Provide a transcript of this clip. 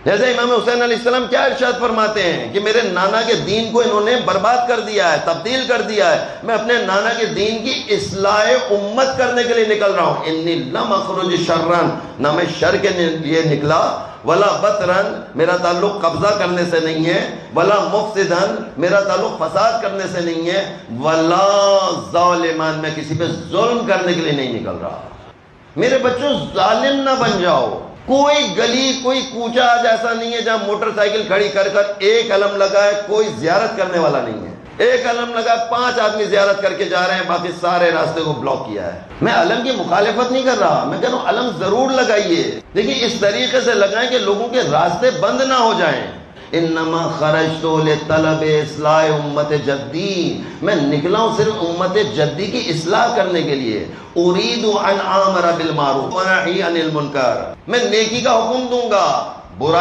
جیسے امام حسین علیہ السلام کیا ارشاد فرماتے ہیں کہ میرے نانا کے دین کو انہوں نے برباد کر دیا ہے، تبدیل کر دیا ہے، میں اپنے نانا کے دین کی اصلاح امت کرنے کے لیے نکل رہا ہوں۔ انی لم اخرج شرن، نہ میں شر کے لیے نکلا، ولا بطرن، میرا تعلق قبضہ کرنے سے نہیں ہے، ولا مفسدن، میرا تعلق فساد کرنے سے نہیں ہے، ولا ظالمان، میں کسی پہ ظلم کرنے کے لیے نہیں نکل رہا۔ میرے بچوں ظالم نہ بن جاؤ۔ کوئی گلی کوئی کوچہ آج ایسا نہیں ہے جہاں موٹر سائیکل کھڑی کر کر ایک علم لگا ہے، کوئی زیارت کرنے والا نہیں ہے۔ ایک علم لگا، 5 آدمی زیارت کر کے جا رہے ہیں، باقی سارے راستے کو بلاک کیا ہے۔ میں علم کی مخالفت نہیں کر رہا، میں کہہ رہا ہوں علم ضرور لگائیے، لیکن اس طریقے سے لگائیں کہ لوگوں کے راستے بند نہ ہو جائیں۔ انما خرجت لطلب اصلاح امت جدی، میں نکلا ہوں صرف امت جدی کی اصلاح کرنے کے لیے۔ اريد ان آمر بالمعروف ونہی عن المنکر، میں نیکی کا حکم دوں گا، برائی